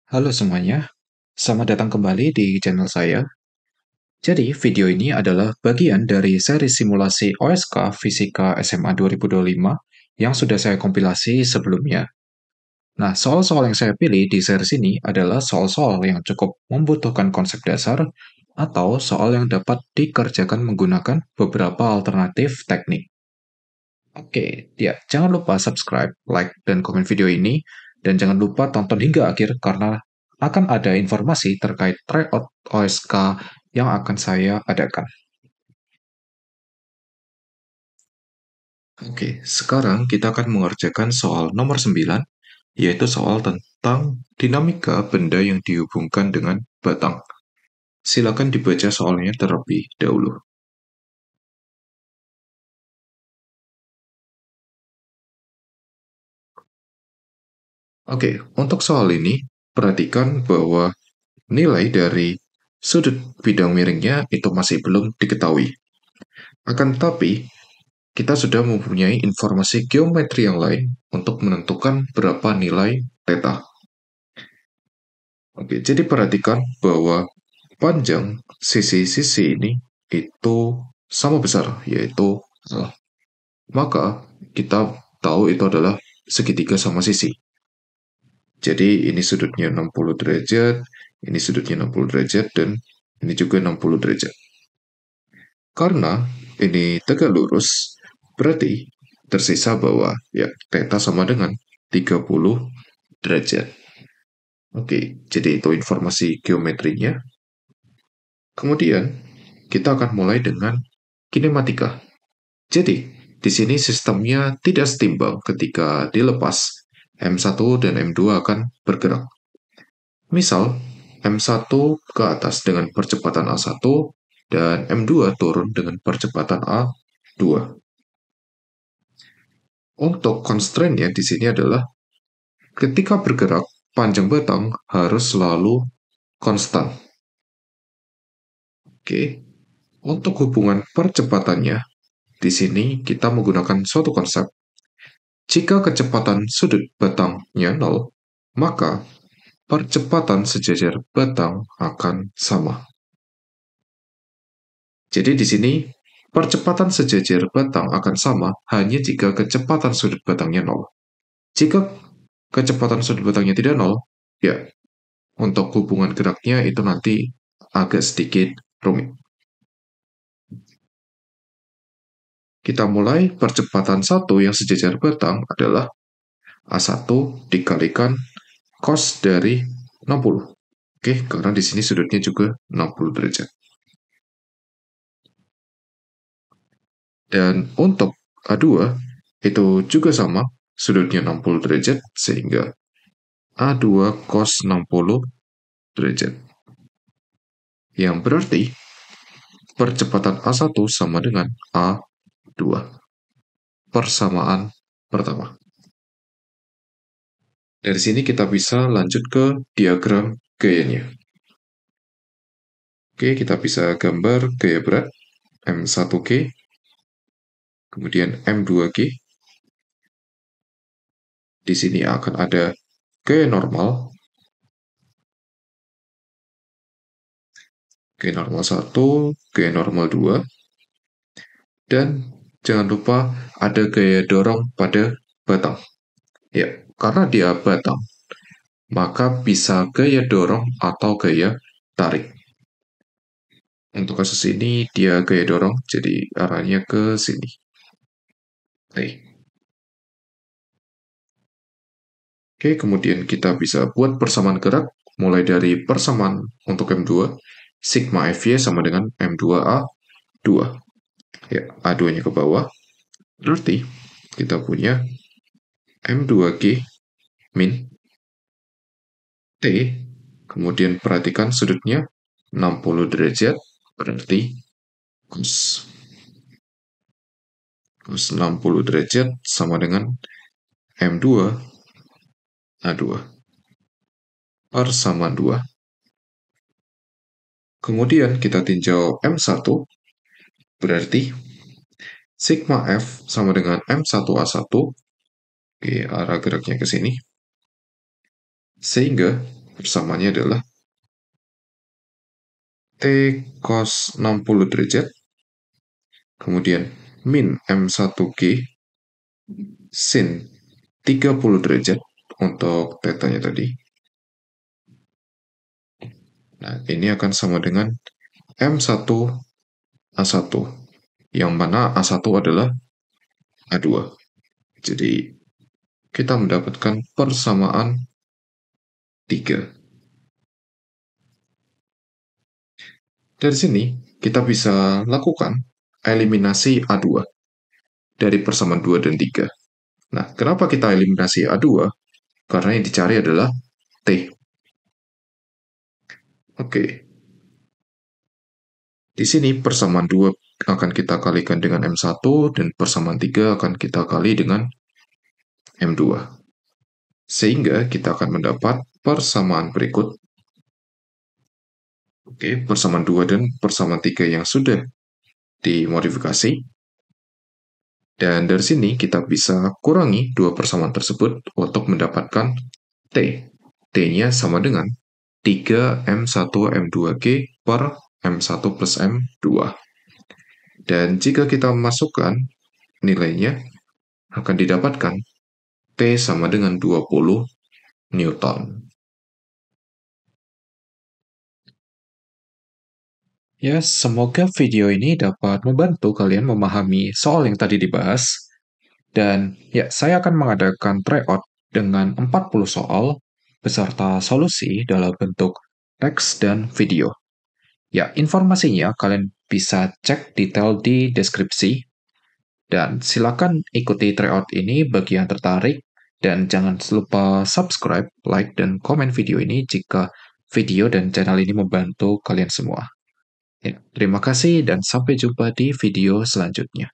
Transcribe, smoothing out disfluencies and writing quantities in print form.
Halo semuanya, selamat datang kembali di channel saya. Jadi, video ini adalah bagian dari seri simulasi OSK Fisika SMA 2025 yang sudah saya kompilasi sebelumnya. Nah, soal-soal yang saya pilih di seri ini adalah soal-soal yang cukup membutuhkan konsep dasar atau soal yang dapat dikerjakan menggunakan beberapa alternatif teknik. Oke, ya, jangan lupa subscribe, like, dan komen video ini, dan jangan lupa tonton hingga akhir karena akan ada informasi terkait tryout OSK yang akan saya adakan. Oke, sekarang kita akan mengerjakan soal nomor 9, yaitu soal tentang dinamika benda yang dihubungkan dengan batang. Silakan dibaca soalnya terlebih dahulu. Oke, untuk soal ini, perhatikan bahwa nilai dari sudut bidang miringnya itu masih belum diketahui. Akan tetapi, kita sudah mempunyai informasi geometri yang lain untuk menentukan berapa nilai theta. Oke, jadi perhatikan bahwa panjang sisi-sisi ini itu sama besar, yaitu L. Maka kita tahu itu adalah segitiga sama sisi. Jadi ini sudutnya 60 derajat, ini sudutnya 60 derajat, dan ini juga 60 derajat. Karena ini tegak lurus, berarti tersisa bahwa ya theta sama dengan 30 derajat. Oke, jadi itu informasi geometrinya. Kemudian, kita akan mulai dengan kinematika. Jadi, di sini sistemnya tidak setimbang ketika dilepas. M1 dan M2 akan bergerak. Misal, M1 ke atas dengan percepatan A1 dan M2 turun dengan percepatan A2. Untuk constraint-nya di sini adalah ketika bergerak, panjang batang harus selalu konstan. Oke, untuk hubungan percepatannya, di sini kita menggunakan suatu konsep. Jika kecepatan sudut batangnya 0, maka percepatan sejajar batang akan sama. Jadi di sini, percepatan sejajar batang akan sama hanya jika kecepatan sudut batangnya 0. Jika kecepatan sudut batangnya tidak 0, ya, untuk hubungan geraknya itu nanti agak sedikit rumit. Kita mulai percepatan 1 yang sejajar batang adalah A1 dikalikan cos dari 60. Oke, karena di sini sudutnya juga 60 derajat. Dan untuk A2 itu juga sama, sudutnya 60 derajat, sehingga A2 cos 60 derajat. Yang berarti percepatan A1 sama dengan A2. Persamaan pertama. Dari sini kita bisa lanjut ke diagram gayanya. Oke, kita bisa gambar gaya berat M1G, kemudian M2G. Di sini akan ada gaya normal, gaya normal 1, gaya normal 2, dan jangan lupa ada gaya dorong pada batang. Ya, karena dia batang, maka bisa gaya dorong atau gaya tarik. Untuk kasus ini, dia gaya dorong, jadi arahnya ke sini. Oke. Oke, kemudian kita bisa buat persamaan gerak, mulai dari persamaan untuk M2, sigma Fy sama dengan M2A2. Ya, A2-nya ke bawah, berarti kita punya M2G min T, kemudian perhatikan sudutnya 60 derajat, berarti cos 60 derajat sama dengan M2 A2 persamaan 2. Kemudian kita tinjau M1, berarti sigma F sama dengan M1A1. Oke, arah geraknya ke sini. Sehingga Persamaannya adalah T cos 60 derajat, kemudian min M1G sin 30 derajat untuk tetanya tadi. Nah, ini akan sama dengan M1 A1, yang mana A1 adalah A2. Jadi, kita mendapatkan persamaan 3. Dari sini, kita bisa lakukan eliminasi A2 dari persamaan 2 dan 3. Nah, kenapa kita eliminasi A2? Karena yang dicari adalah T. Oke, di sini persamaan 2 akan kita kalikan dengan M1 dan persamaan 3 akan kita kali dengan M2. Sehingga kita akan mendapat persamaan berikut. Oke, persamaan 2 dan persamaan 3 yang sudah dimodifikasi. Dan dari sini kita bisa kurangi dua persamaan tersebut untuk mendapatkan T. T-nya sama dengan 3M1M2G per M1 plus M2. Dan jika kita masukkan nilainya, akan didapatkan T sama dengan 20 Newton. Ya, semoga video ini dapat membantu kalian memahami soal yang tadi dibahas. Dan ya, saya akan mengadakan tryout dengan 40 soal beserta solusi dalam bentuk teks dan video. Ya, informasinya kalian bisa cek detail di deskripsi. Dan silakan ikuti tryout ini bagi yang tertarik. Dan jangan lupa subscribe, like, dan komen video ini jika video dan channel ini membantu kalian semua. Ya, terima kasih dan sampai jumpa di video selanjutnya.